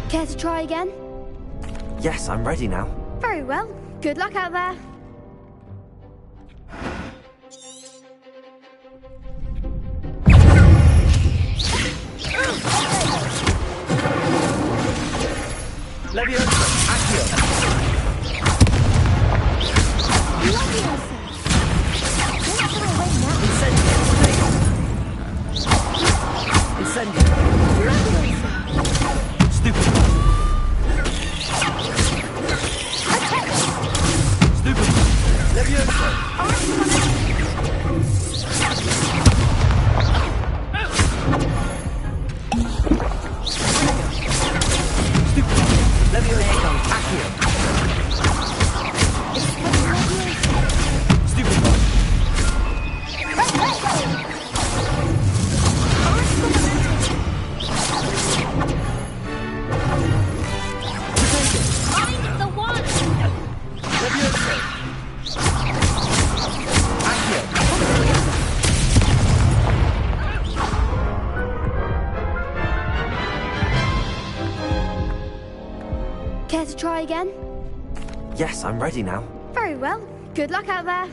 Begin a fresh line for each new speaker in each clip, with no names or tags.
Care to try again?
Yes, I'm ready now.
Very well. Good luck out there.
Leviosa, Accio.
Leviosa.
Incendio. Incendio.
Leviosa.
Stupid. Stupid. Leviosa. Leviosa, Accio. Stupid one.
I'm the one.
Leviosa. Accio.
Care to try again?
Yes, I'm ready now.
Very well. Good luck out there.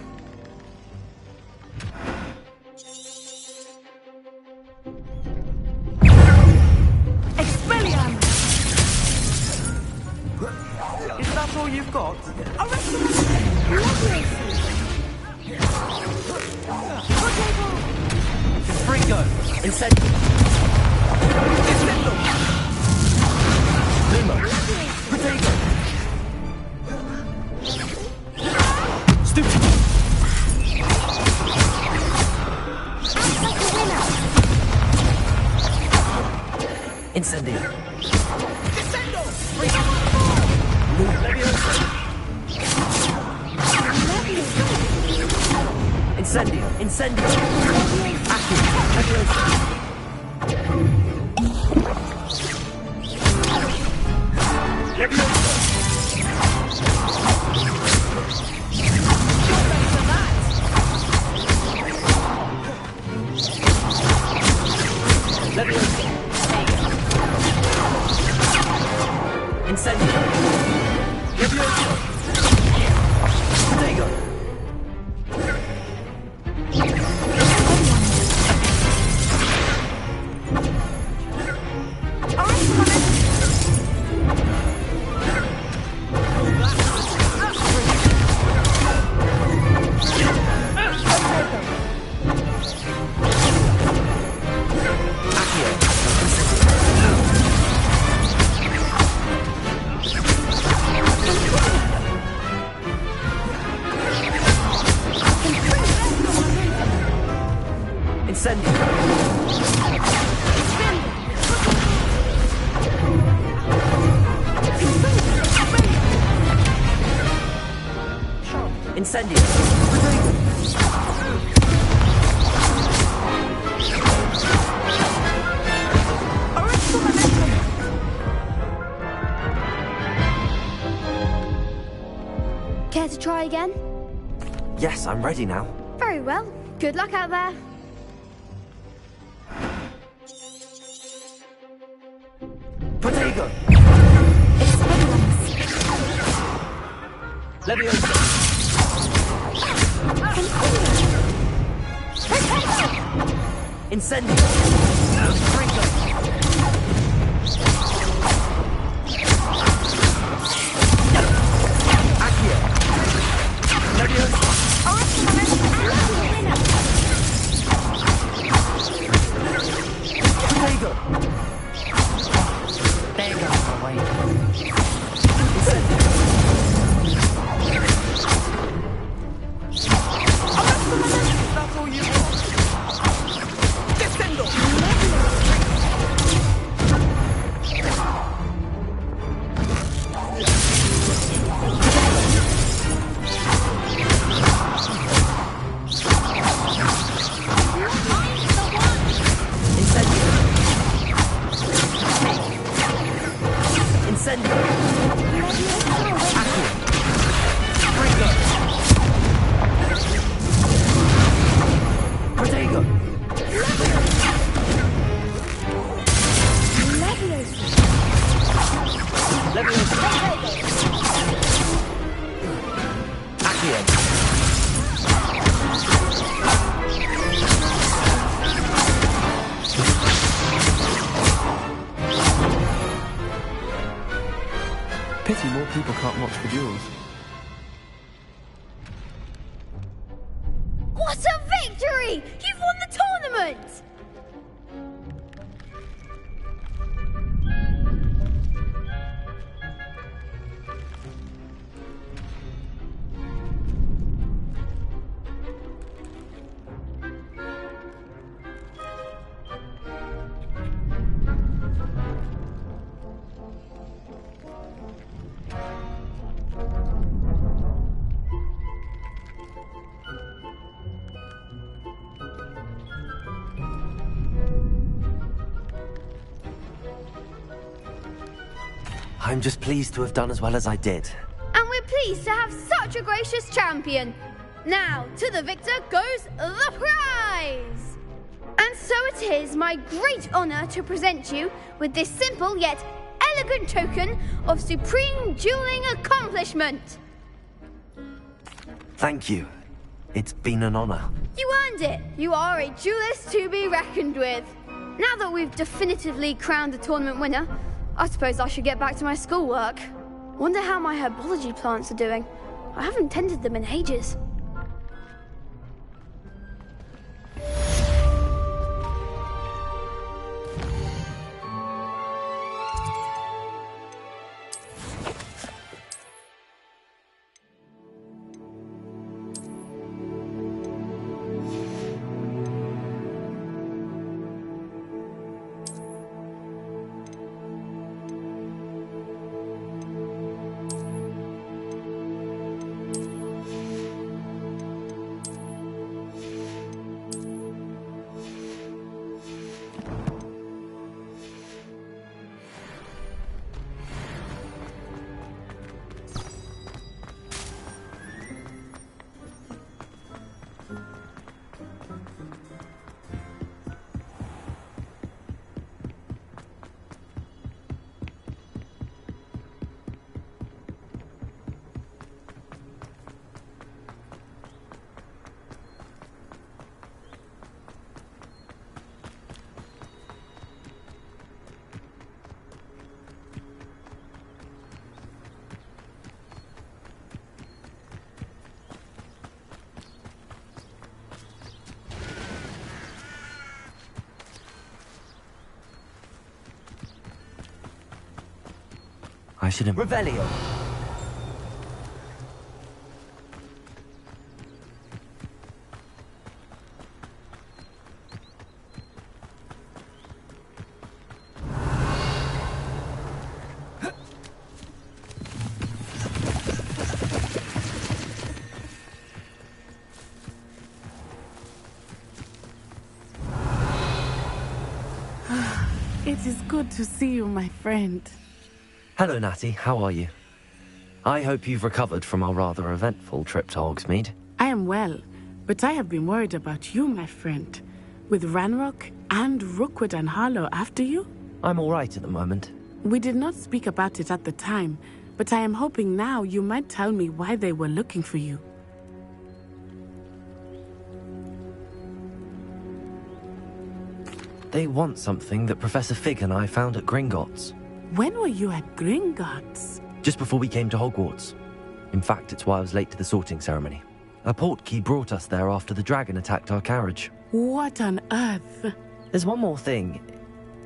Expelliarmus!
Is that all you've got? Fringo. Incendio. Incendio. Luma. Potato. Stupid. Incendio. Leviosa. Incendio. Incendio. Accio. Leviosa. Leviosa. Leviosa. Incendio. Leviosa. Potato. Incendio.
Care to try again?
Yes, I'm ready now.
Very well. Good luck out there.
Potato. Leviosa. Incendio. Fringo. Accio. Leviosa. Potato. There you go. Away. Incendio. That's all you want. Descendo. Incendio.
Accio.
Pity more people can't watch the duels.
What a victory! You've won the tournament!
I'm just pleased to have done as well as I did.
And we're pleased to have such a gracious champion. Now, to the victor goes the prize! And so it is my great honour to present you with this simple yet elegant token of supreme dueling accomplishment.
Thank you. It's been an honour.
You earned it. You are a duelist to be reckoned with. Now that we've definitively crowned the tournament winner, I suppose I should get back to my schoolwork. Wonder how my herbology plants are doing. I haven't tended them in ages.
I should have... Revelio!
It is good to see you, my friend.
Hello, Natty. How are you? I hope you've recovered from our rather eventful trip to Hogsmeade.
I am well, but I have been worried about you, my friend. With Ranrock and Rookwood and Harlow after you?
I'm all right at the moment.
We did not speak about it at the time, but I am hoping now you might tell me why they were looking for you.
They want something that Professor Fig and I found at Gringotts.
When were you at Gringotts?
Just before we came to Hogwarts. In fact, it's why I was late to the sorting ceremony. A portkey brought us there after the dragon attacked our carriage.
What on earth?
There's one more thing.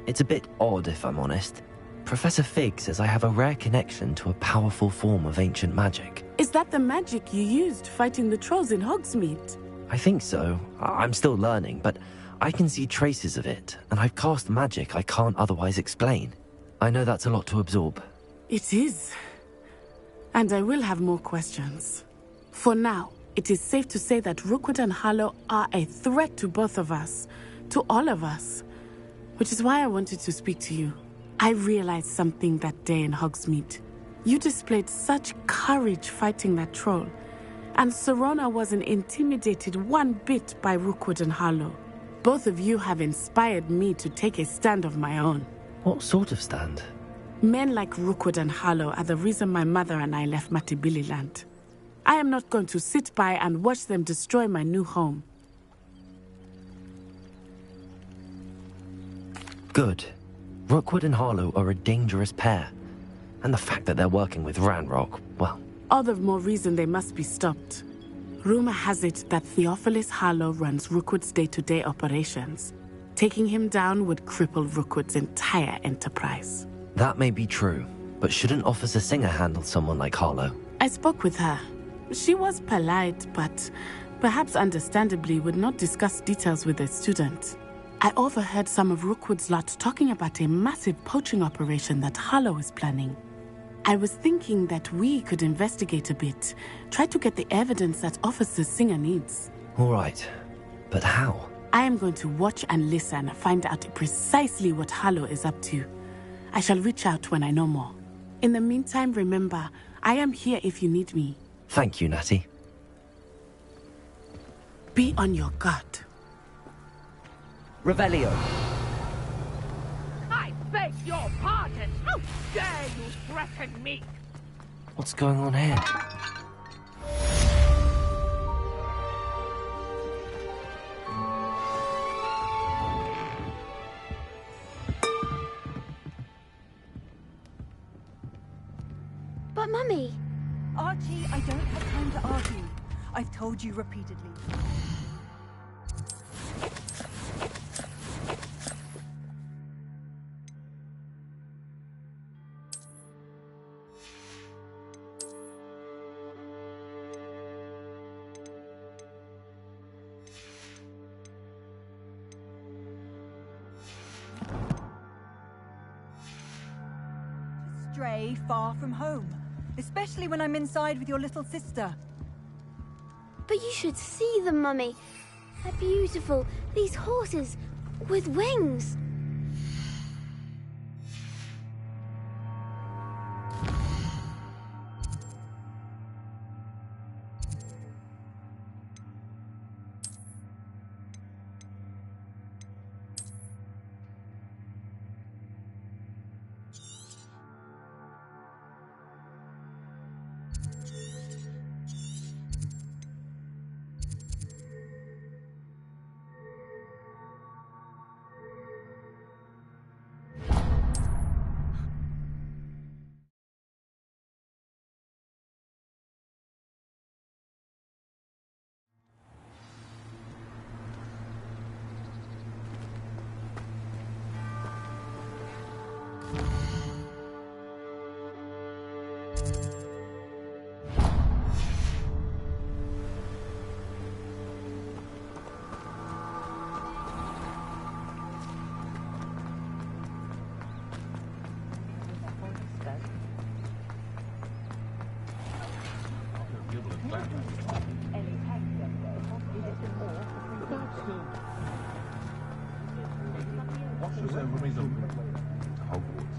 It's a bit odd, if I'm honest. Professor Fig says I have a rare connection to a powerful form of ancient magic.
Is that the magic you used fighting the trolls in Hogsmeade?
I think so. I'm still learning, but I can see traces of it, and I've cast magic I can't otherwise explain. I know that's a lot to absorb.
It is. And I will have more questions. For now, it is safe to say that Rookwood and Harlow are a threat to both of us, to all of us. Which is why I wanted to speak to you. I realized something that day in Hogsmeade. You displayed such courage fighting that troll, and Serona wasn't intimidated one bit by Rookwood and Harlow. Both of you have inspired me to take a stand of my own.
What sort of stand?
Men like Rookwood and Harlow are the reason my mother and I left Matibililand. I am not going to sit by and watch them destroy my new home.
Good. Rookwood and Harlow are a dangerous pair. And the fact that they're working with Ranrock, well...
All the more reason they must be stopped. Rumor has it that Theophilus Harlow runs Rookwood's day-to-day operations. Taking him down would cripple Rookwood's entire enterprise.
That may be true, but shouldn't Officer Singer handle someone like Harlow?
I spoke with her. She was polite, but perhaps understandably would not discuss details with a student. I overheard some of Rookwood's lot talking about a massive poaching operation that Harlow is planning. I was thinking that we could investigate a bit, try to get the evidence that Officer Singer needs.
All right, but how?
I am going to watch and listen, find out precisely what Harlow is up to. I shall reach out when I know more. In the meantime, remember, I am here if you need me.
Thank you, Natty.
Be on your guard.
Revelio.
I beg your pardon! How dare you threaten me?
What's going on here?
But Mummy...
Archie, I don't have time to argue. I've told you repeatedly. Stray far from home. Especially when I'm inside with your little sister.
But you should see them, Mummy. They're beautiful. These horses with wings.
Hogwarts.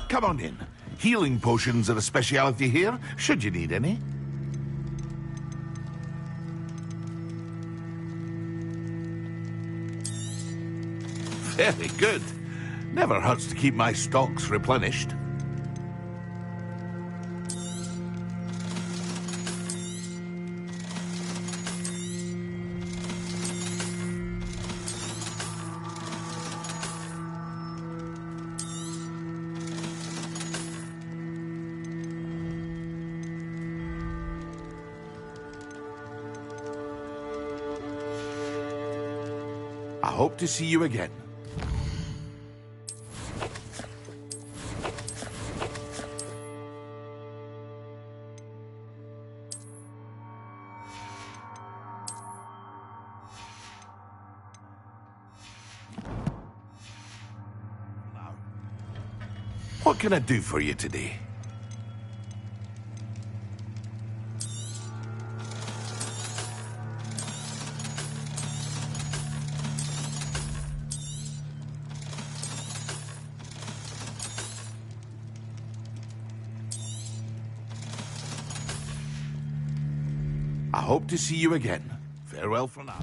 Come on in. Healing potions are a speciality here, should you need any. Very good. Never hurts to keep my stocks replenished. I hope to see you again. What can I do for you today? I hope to see you again. Farewell for now.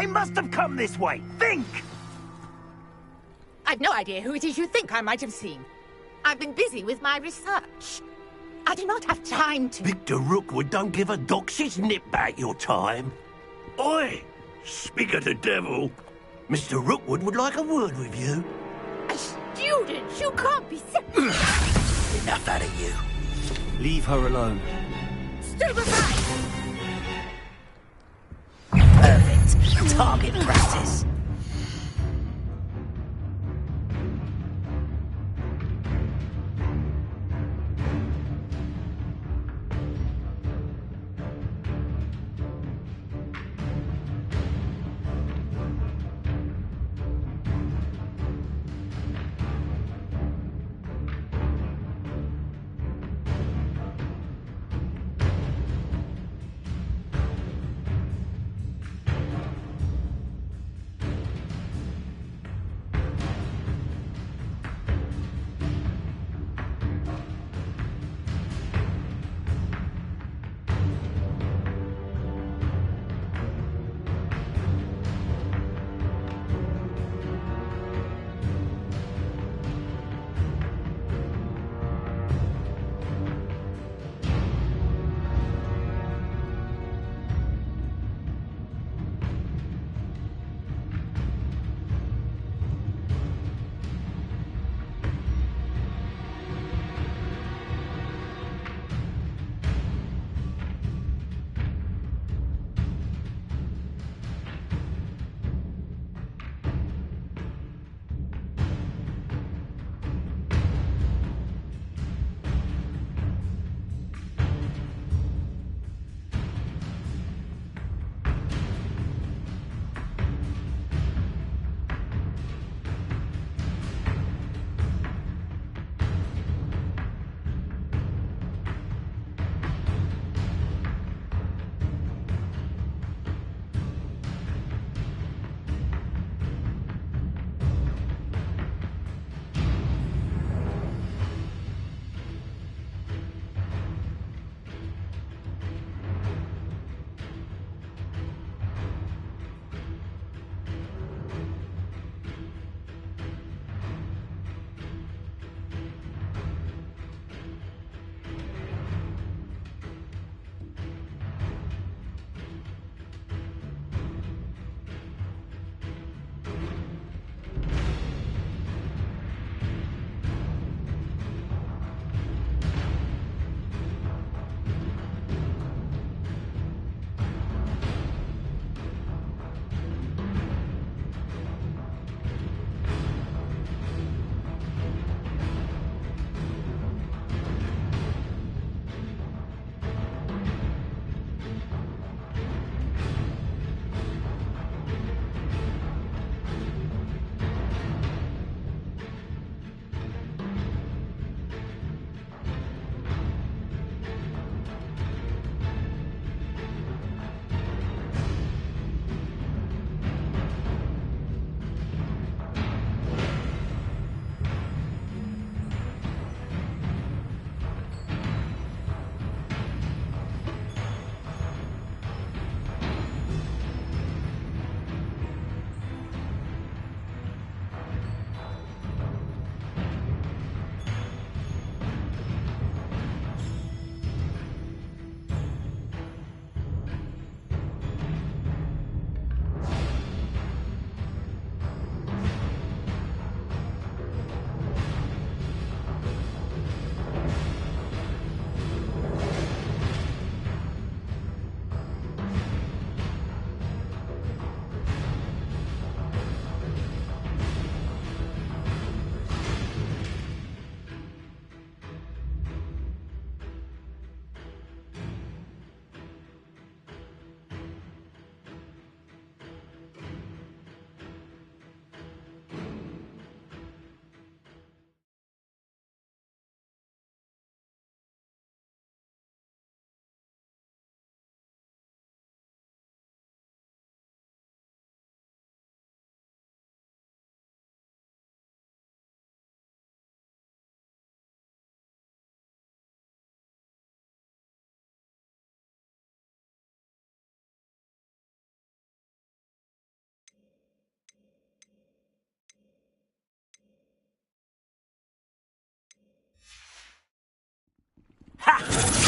They must have come this way. Think!
I've no idea who it is you think I might have seen. I've been busy with my research. I do not have time to...
Victor Rookwood don't give a doxy's nip back your time. Oi! Speak of the devil. Mr. Rookwood would like a word with you.
A student? You can't be...
Enough out of you.
Leave her alone.
Stupefy!
Perfect. Target practice.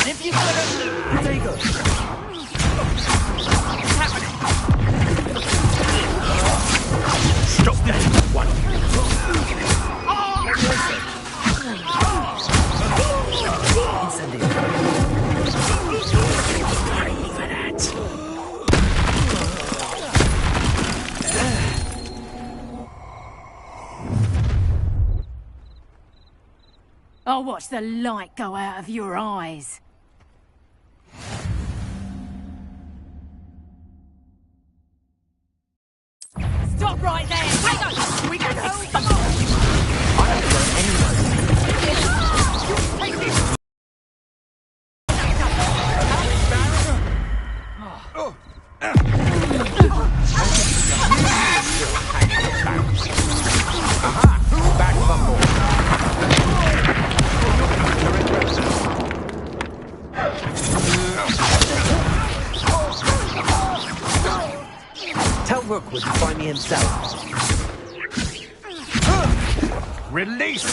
If you could
There you go.
What's happening?
Stop that one.
Incendio.
Pray for that.
I'll watch the light go out of your eyes. Stop right there! Hang on! We can hold them on!
Tell Rookwood to find me himself.
Release!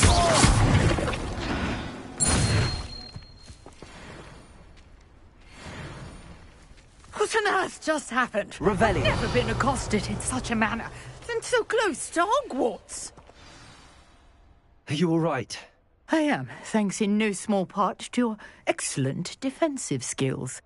What on earth just happened?
Revelio.
I've never been accosted in such a manner. And so close to Hogwarts.
Are you all right?
I am, thanks in no small part to your excellent defensive skills.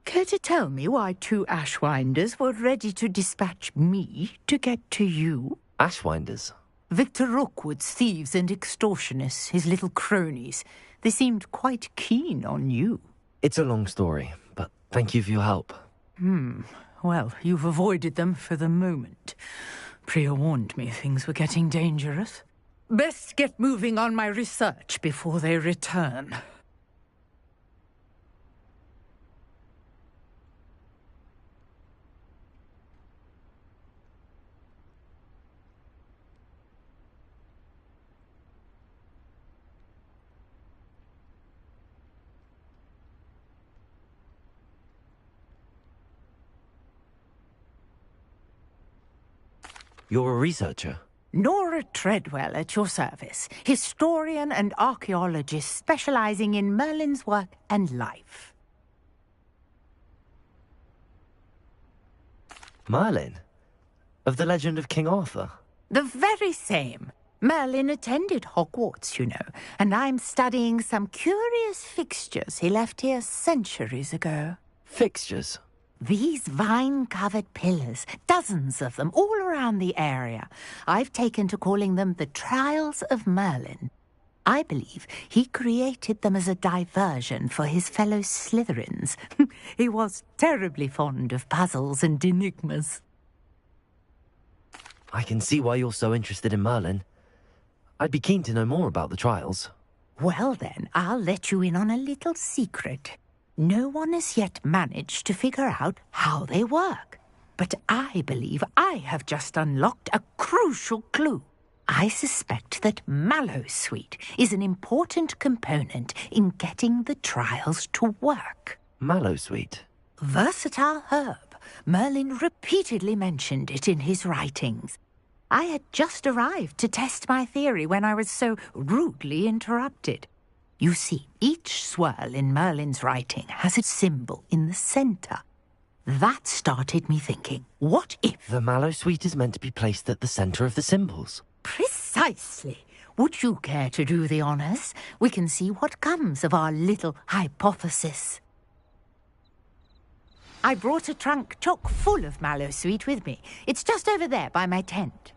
Care to tell me why 2 Ashwinders were ready to dispatch me to get to you?
Ashwinders?
Victor Rookwood's thieves and extortionists, his little cronies. They seemed quite keen on you.
It's a long story, but thank you for your help.
Well, you've avoided them for the moment. Priya warned me things were getting dangerous. Best get moving on my research before they return.
You're a researcher?
Nora Treadwell at your service, historian and archaeologist specializing in Merlin's work and life.
Merlin? Of the legend of King Arthur?
The very same. Merlin attended Hogwarts, you know, and I'm studying some curious fixtures he left here centuries ago.
Fixtures?
These vine-covered pillars, dozens of them, all around the area. I've taken to calling them the Trials of Merlin. I believe he created them as a diversion for his fellow Slytherins. He was terribly fond of puzzles and enigmas.
I can see why you're so interested in Merlin. I'd be keen to know more about the trials.
Well then, I'll let you in on a little secret. No one has yet managed to figure out how they work. But I believe I have just unlocked a crucial clue. I suspect that Mallowsweet is an important component in getting the trials to work.
Mallowsweet?
Versatile herb. Merlin repeatedly mentioned it in his writings. I had just arrived to test my theory when I was so rudely interrupted. You see, each swirl in Merlin's writing has a symbol in the center. That started me thinking, what if...
The Mallowsweet is meant to be placed at the center of the symbols.
Precisely. Would you care to do the honors? We can see what comes of our little hypothesis. I brought a trunk chock full of Mallowsweet with me. It's just over there by my tent.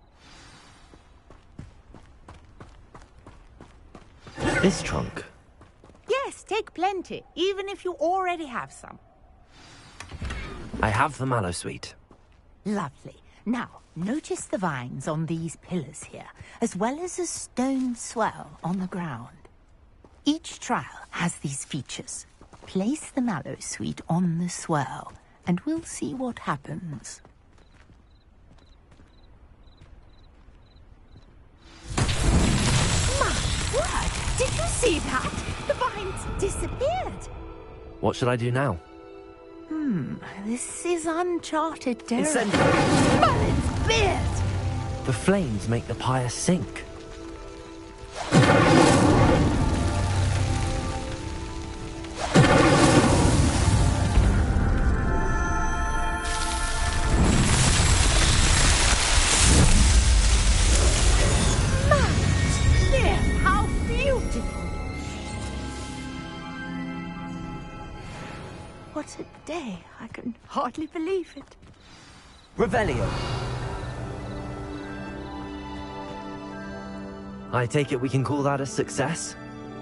This trunk?
Yes, take plenty, even if you already have some.
I have the Mallowsweet.
Lovely. Now, notice the vines on these pillars here, as well as a stone swell on the ground. Each trial has these features. Place the Mallowsweet on the swirl, and we'll see what happens. My word! Did you see that? The vines disappeared.
What should I do now?
This is uncharted territory.
Incendio!
Merlin's beard!
The flames make the pyre sink.
what a day. I can hardly believe it.
Revelio. I take it we can call that a success?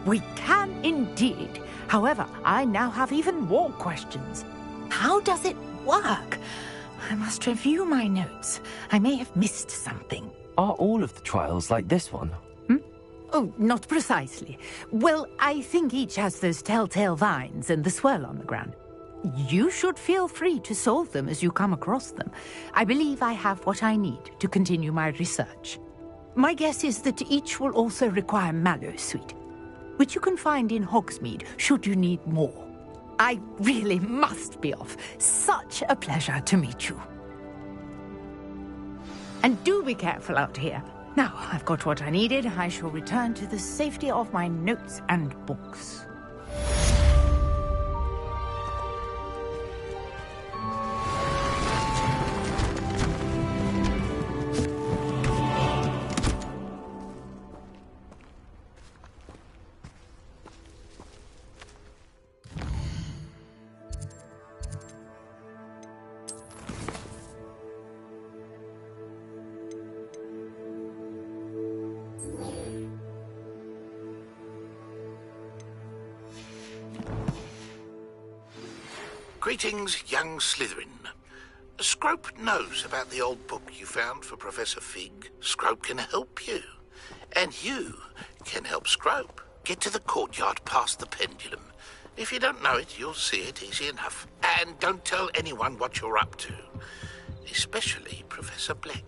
We can indeed. However, I now have even more questions. How does it work? I must review my notes. I may have missed something.
Are all of the trials like this one?
Oh, not precisely. Well, I think each has those telltale vines and the swirl on the ground. You should feel free to solve them as you come across them. I believe I have what I need to continue my research. My guess is that each will also require mallow sweet, which you can find in Hogsmeade should you need more. I really must be off. Such a pleasure to meet you. And do be careful out here. Now, I've got what I needed. I shall return to the safety of my notes and books.
Greetings, young Slytherin. Scrope knows about the old book you found for Professor Fig. Scrope can help you. And you can help Scrope. Get to the courtyard past the pendulum. If you don't know it, you'll see it easy enough. And don't tell anyone what you're up to. Especially Professor Black.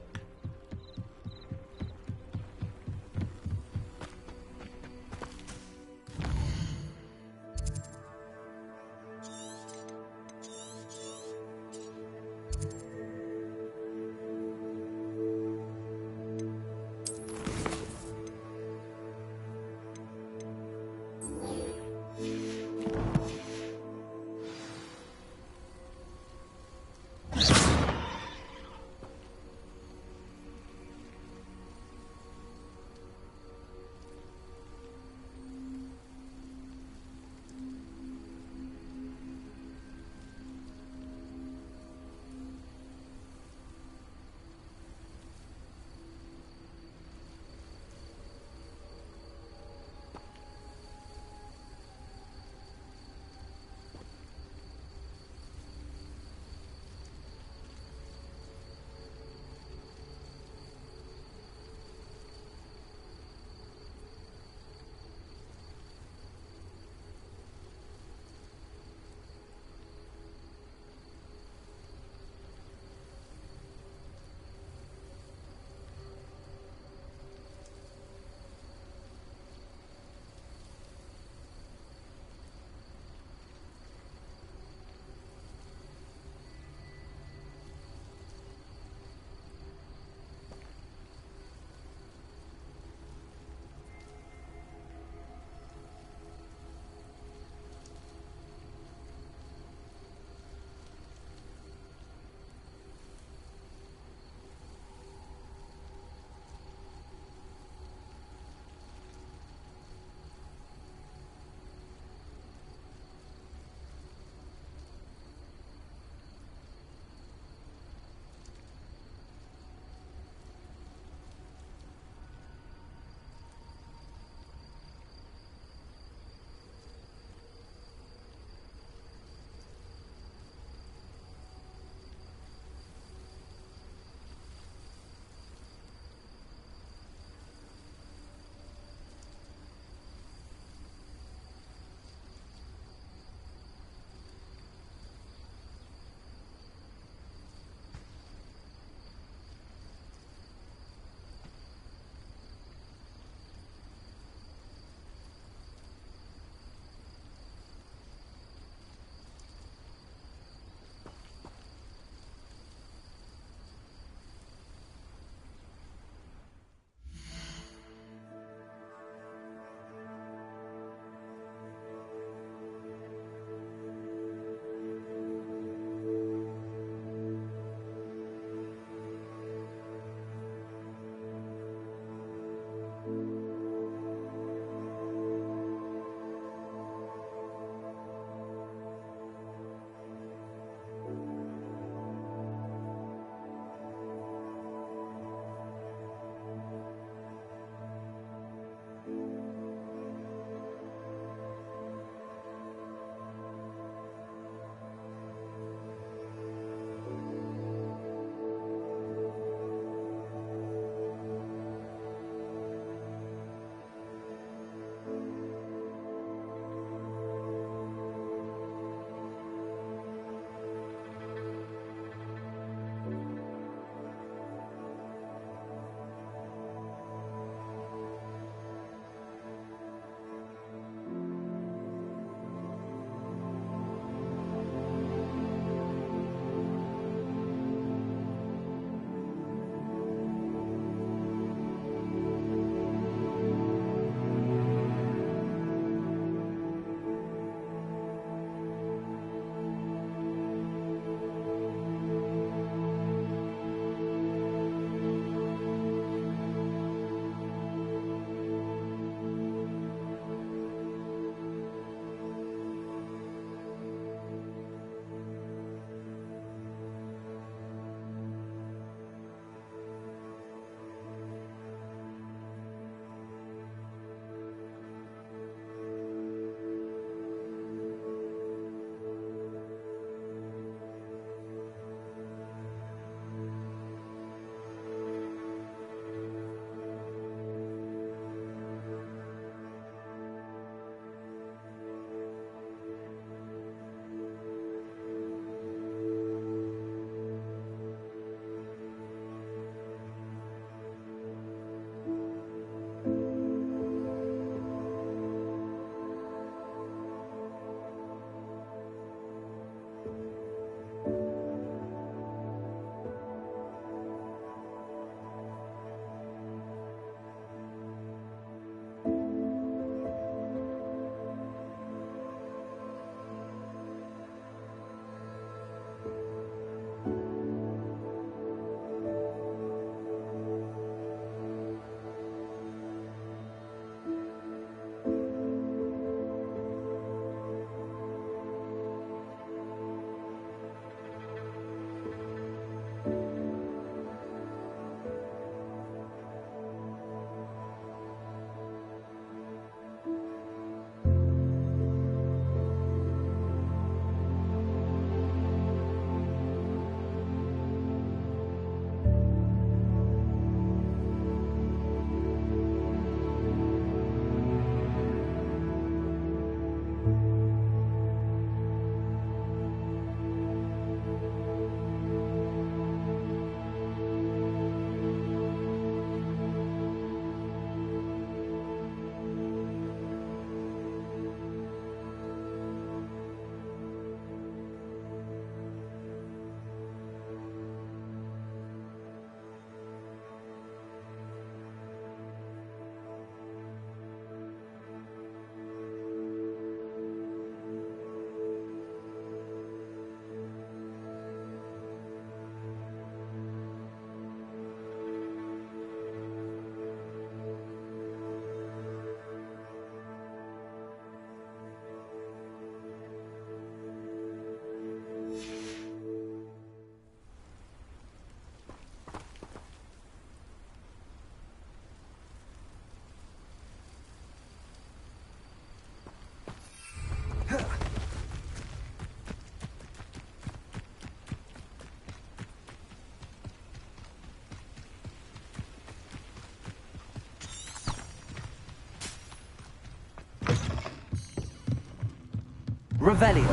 Revelio.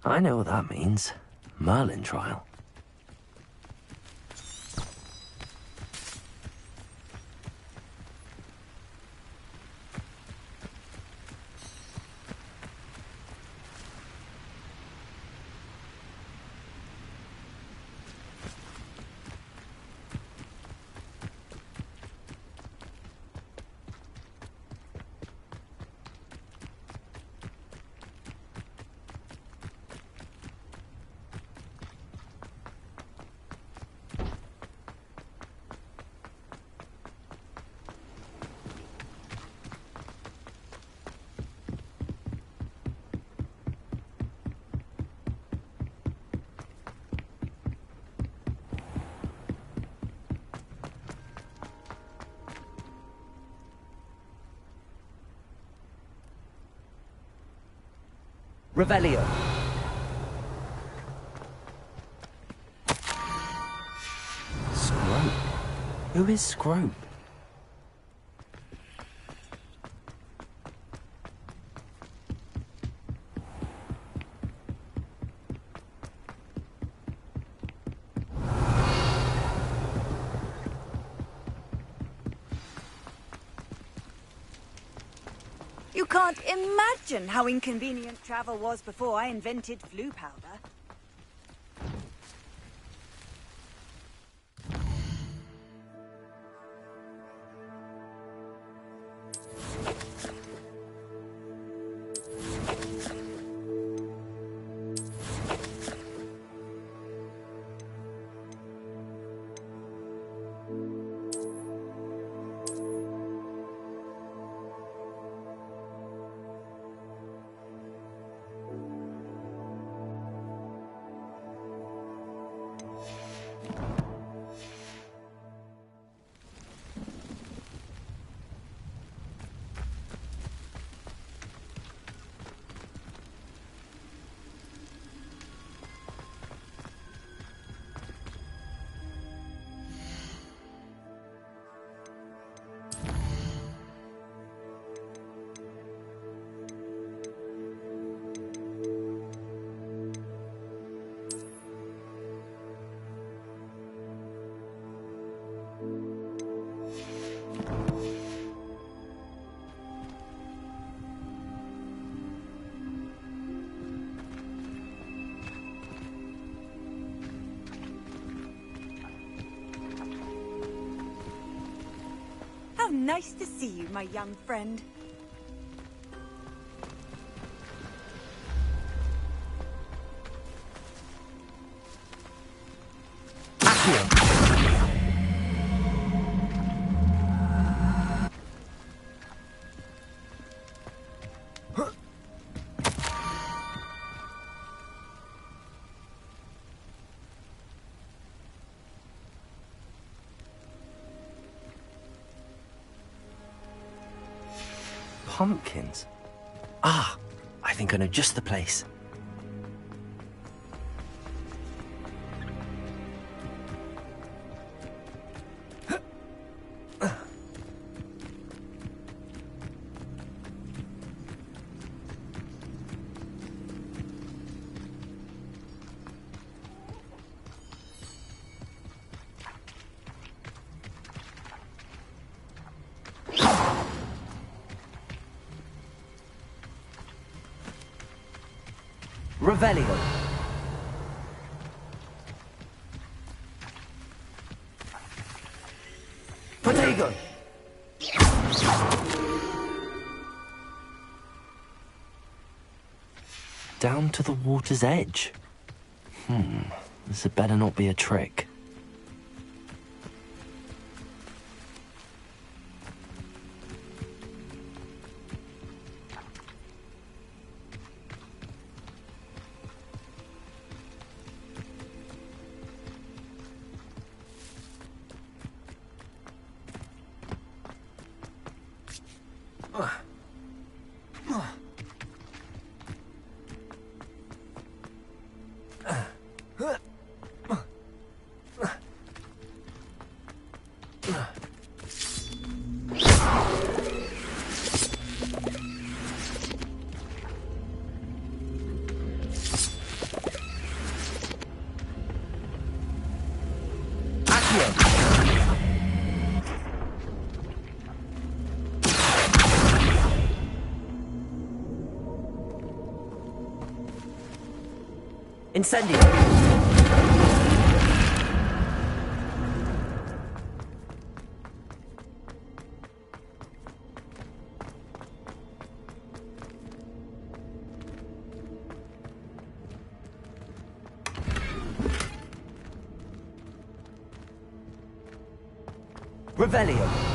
I know what that means. Merlin trial. Revelio. Scrope? Who is Scrope?
You can't imagine how inconvenient travel was before I invented flu powder. Nice to see you, my young friend.
Pumpkins? Ah, I think I know just the place. Revelio. Protego. Down to the water's edge. This had better not be a trick. Incendio! Revelio!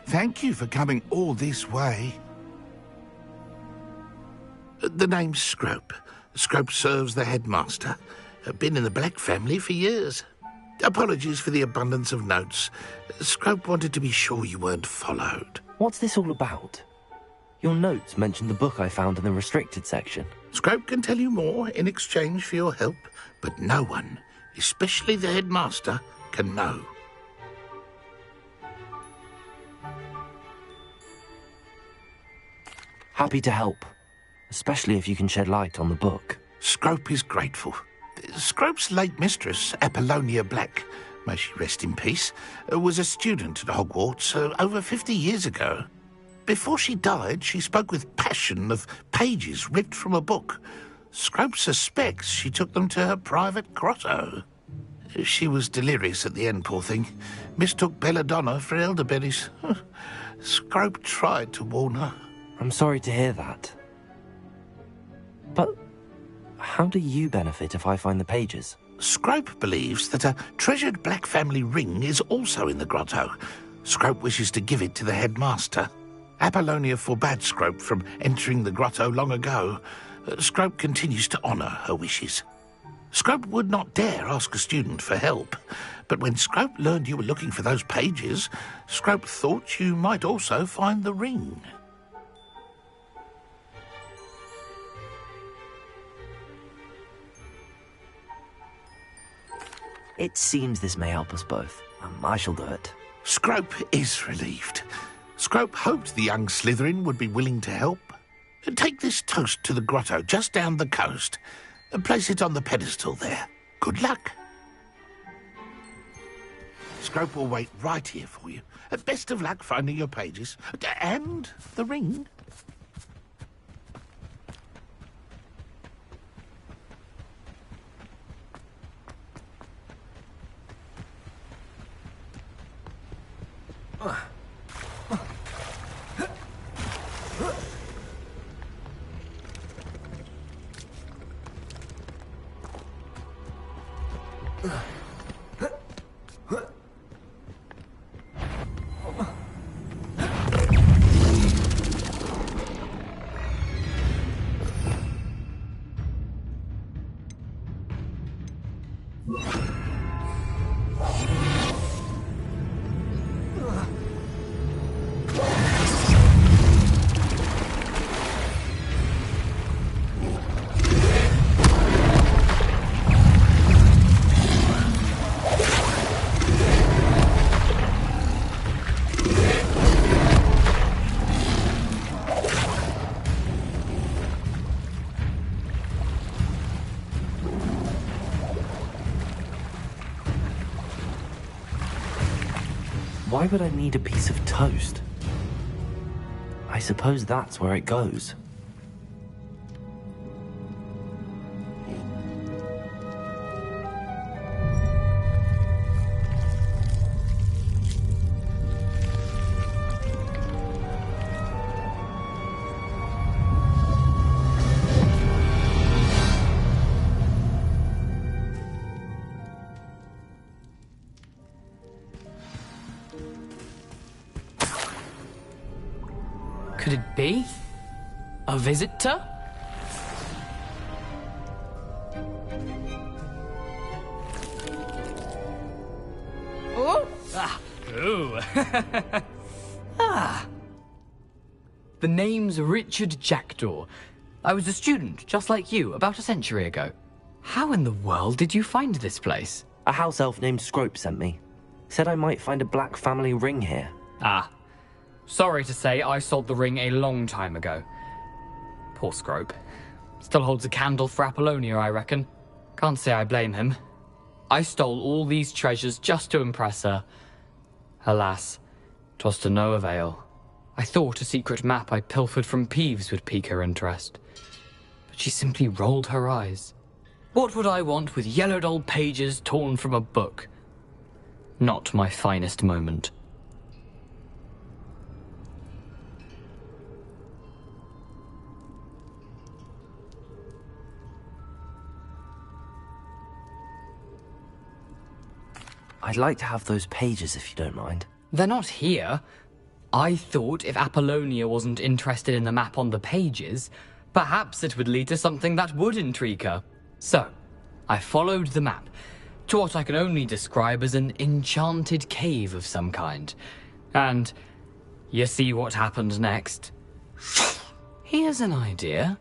Thank you for coming all this way. The name's Scrope. Scrope serves the headmaster. Been in the Black family for years. Apologies for the abundance of notes. Scrope wanted to be sure you weren't followed.
What's this all about? Your notes mentioned the book I found in the restricted section.
Scrope can tell you more in exchange for your help, but no one, especially the headmaster, can know.
Happy to help, especially if you can shed light on the book.
Scrope is grateful. Scrope's late mistress, Apollonia Black, may she rest in peace, was a student at Hogwarts over 50 years ago. Before she died, she spoke with passion of pages ripped from a book. Scrope suspects she took them to her private grotto. She was delirious at the end, poor thing. Mistook belladonna for elderberries. Scrope tried to warn her.
I'm sorry to hear that. But how do you benefit if I find the pages?
Scrope believes that a treasured Black family ring is also in the grotto. Scrope wishes to give it to the headmaster. Apollonia forbade Scrope from entering the grotto long ago. Scrope continues to honour her wishes. Scrope would not dare ask a student for help, but when Scrope learned you were looking for those pages, Scrope thought you might also find the ring.
It seems this may help us both. I shall do it.
Scrope is relieved. Scrope hoped the young Slytherin would be willing to help. Take this toast to the grotto just down the coast and place it on the pedestal there. Good luck. Scrope will wait right here for you. Best of luck finding your pages. And the ring.
Why would I need a piece of toast? I suppose that's where it goes.
Could it be? A visitor? Oh! Ah! Ooh! Ah! The name's Richard Jackdaw. I was a student, just like you, about a century ago. How in the world did you find this place?
A house elf named Scrope sent me. Said I might find a black family ring here.
Ah. Sorry to say, I sold the ring a long time ago. Poor Scrope. Still holds a candle for Apollonia, I reckon. Can't say I blame him. I stole all these treasures just to impress her. Alas, 'twas to no avail. I thought a secret map I pilfered from Peeves would pique her interest. But she simply rolled her eyes. What would I want with yellowed old pages torn from a book? Not my finest moment.
I'd like to have those pages if you don't mind.
They're not here. I thought if Apollonia wasn't interested in the map on the pages, perhaps it would lead to something that would intrigue her. So, I followed the map to what I can only describe as an enchanted cave of some kind. And you see what happened next? Here's an idea.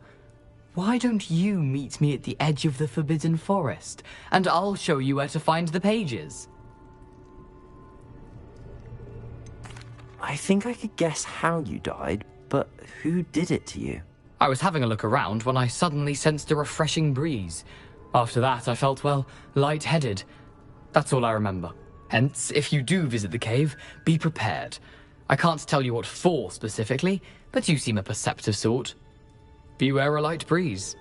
Why don't you meet me at the edge of the Forbidden Forest, and I'll show you where to find the pages.
I think I could guess how you died, but who did it to you?
I was having a look around when I suddenly sensed a refreshing breeze. After that, I felt, well, lightheaded. That's all I remember. Hence, if you do visit the cave, be prepared. I can't tell you what for specifically, but you seem a perceptive sort. Beware a light breeze.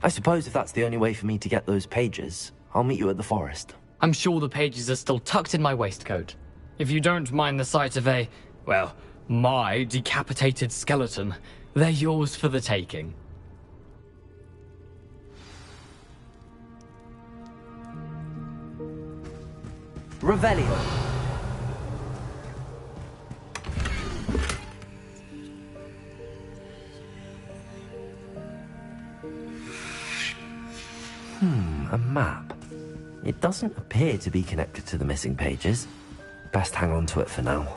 I suppose if that's the only way for me to get those pages, I'll meet you at the forest.
I'm sure the pages are still tucked in my waistcoat. If you don't mind the sight of my decapitated skeleton, they're yours for the taking.
Revelio. A map. It doesn't appear to be connected to the missing pages. Best hang on to it for now.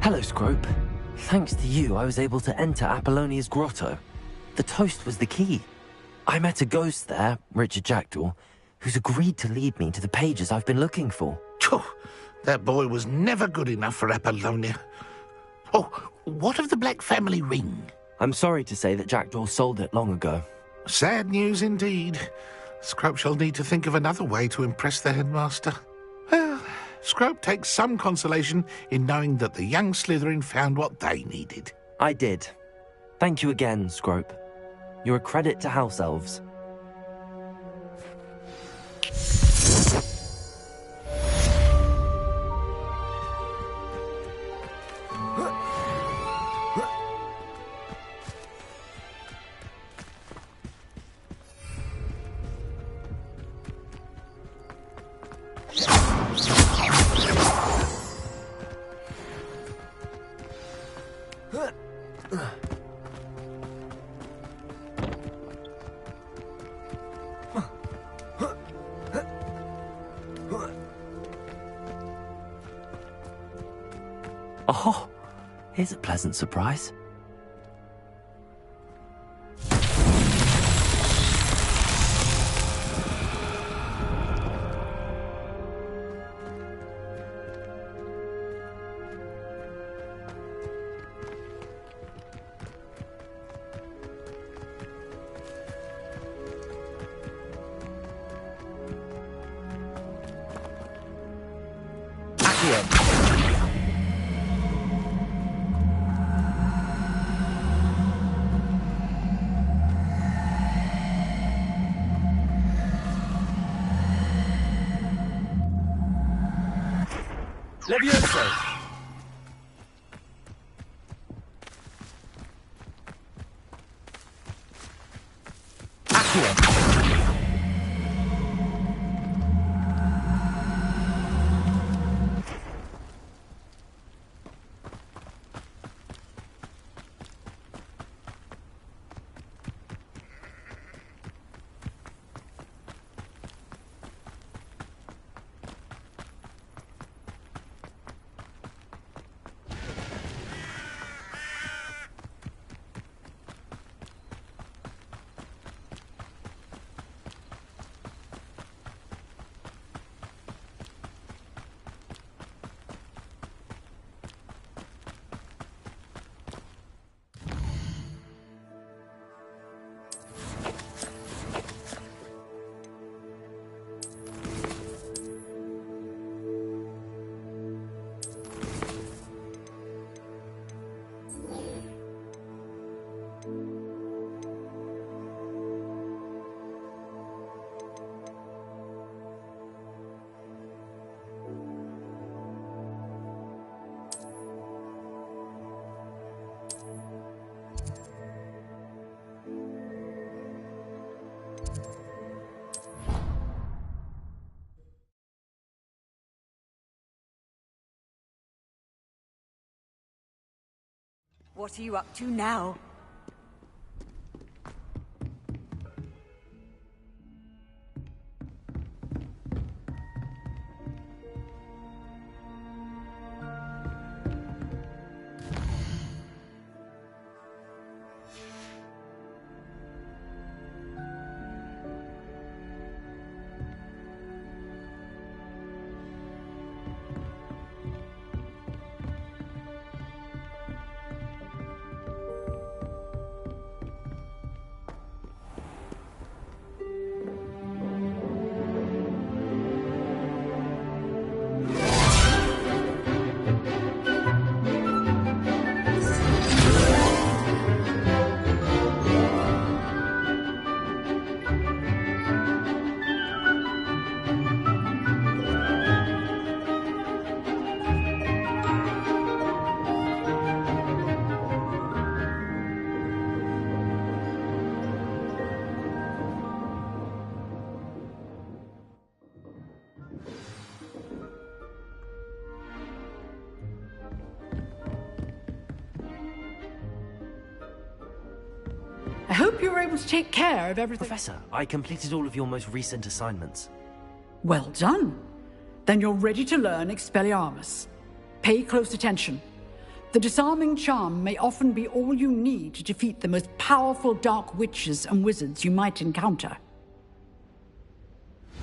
Hello, Scrope. Thanks to you, I was able to enter Apollonia's grotto. The toast was the key. I met a ghost there, Richard Jackdaw, who's agreed to lead me to the pages I've been looking for.
Phew, that boy was never good enough for Apollonia. Oh, what of the Black family ring?
I'm sorry to say that Jackdaw sold it long ago.
Sad news indeed. Scrope shall need to think of another way to impress the headmaster. Well, Scrope takes some consolation in knowing that the young Slytherin found what they needed.
I did. Thank you again, Scrope. You're a credit to House Elves. Oh, here's a pleasant surprise. Levioso! Accio!
What are you up to now?
I hope you were able to take care of everything.
Professor, I completed all of your most recent assignments.
Well done. Then you're ready to learn Expelliarmus. Pay close attention. The disarming charm may often be all you need to defeat the most powerful dark witches and wizards you might encounter.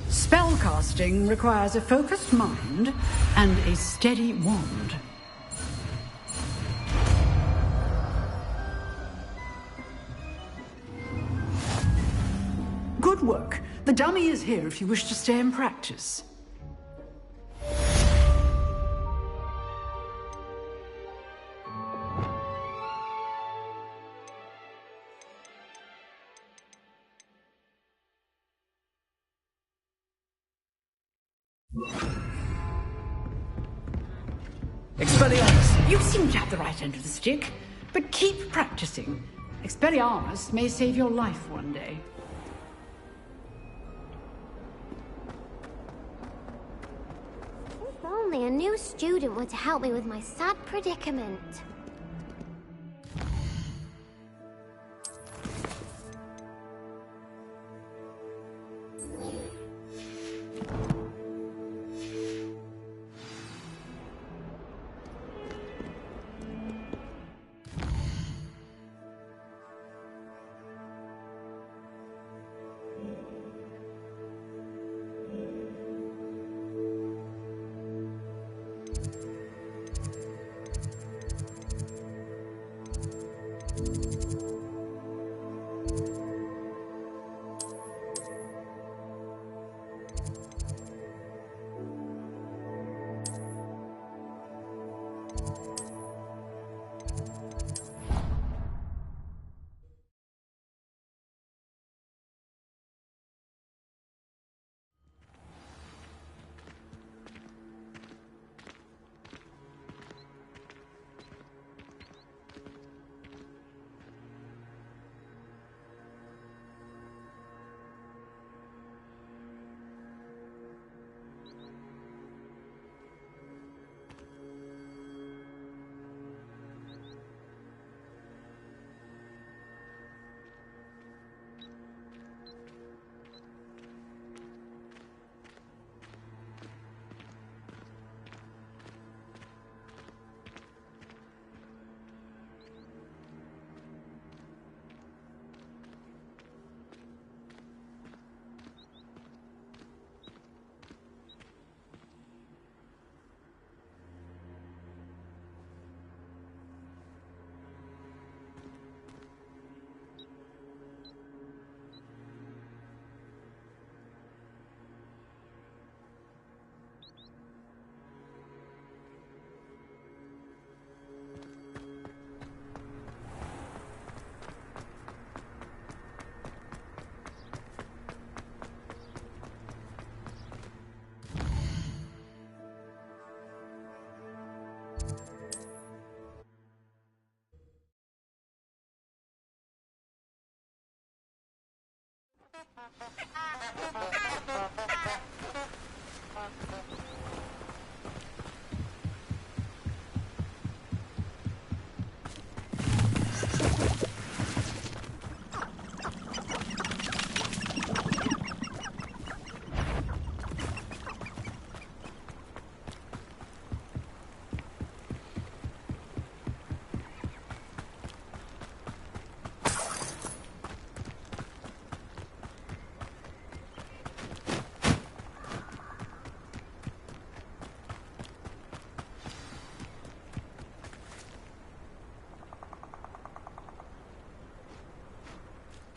Spellcasting requires a focused mind and a steady wand. Good work. The dummy is here if you wish to stay and practice. Expelliarmus, you seem to have the right end of the stick, but keep practicing. Expelliarmus may save your life one day.
If only a new student were to help me with my sad predicament.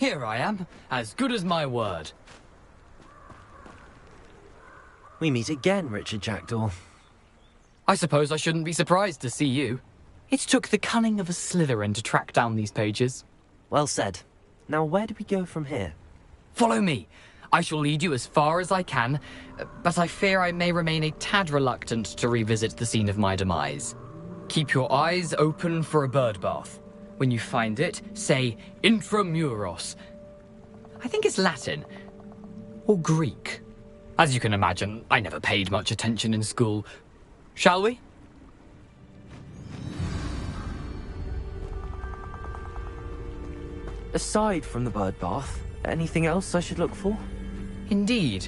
Here I am, as good as my word.
We meet again, Richard Jackdaw.
I suppose I shouldn't be surprised to see you. It took the cunning of a Slytherin to track down these pages.
Well said. Now where do we go from here?
Follow me. I shall lead you as far as I can, but I fear I may remain a tad reluctant to revisit the scene of my demise. Keep your eyes open for a bird bath. When you find it, say intramuros. I think it's Latin. Or Greek. As you can imagine, I never paid much attention in school. Shall we?
Aside from the bird bath, anything else I should look for?
Indeed.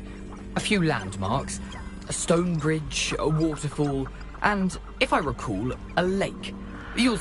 A few landmarks. A stone bridge, a waterfall, and, if I recall, a lake. You'll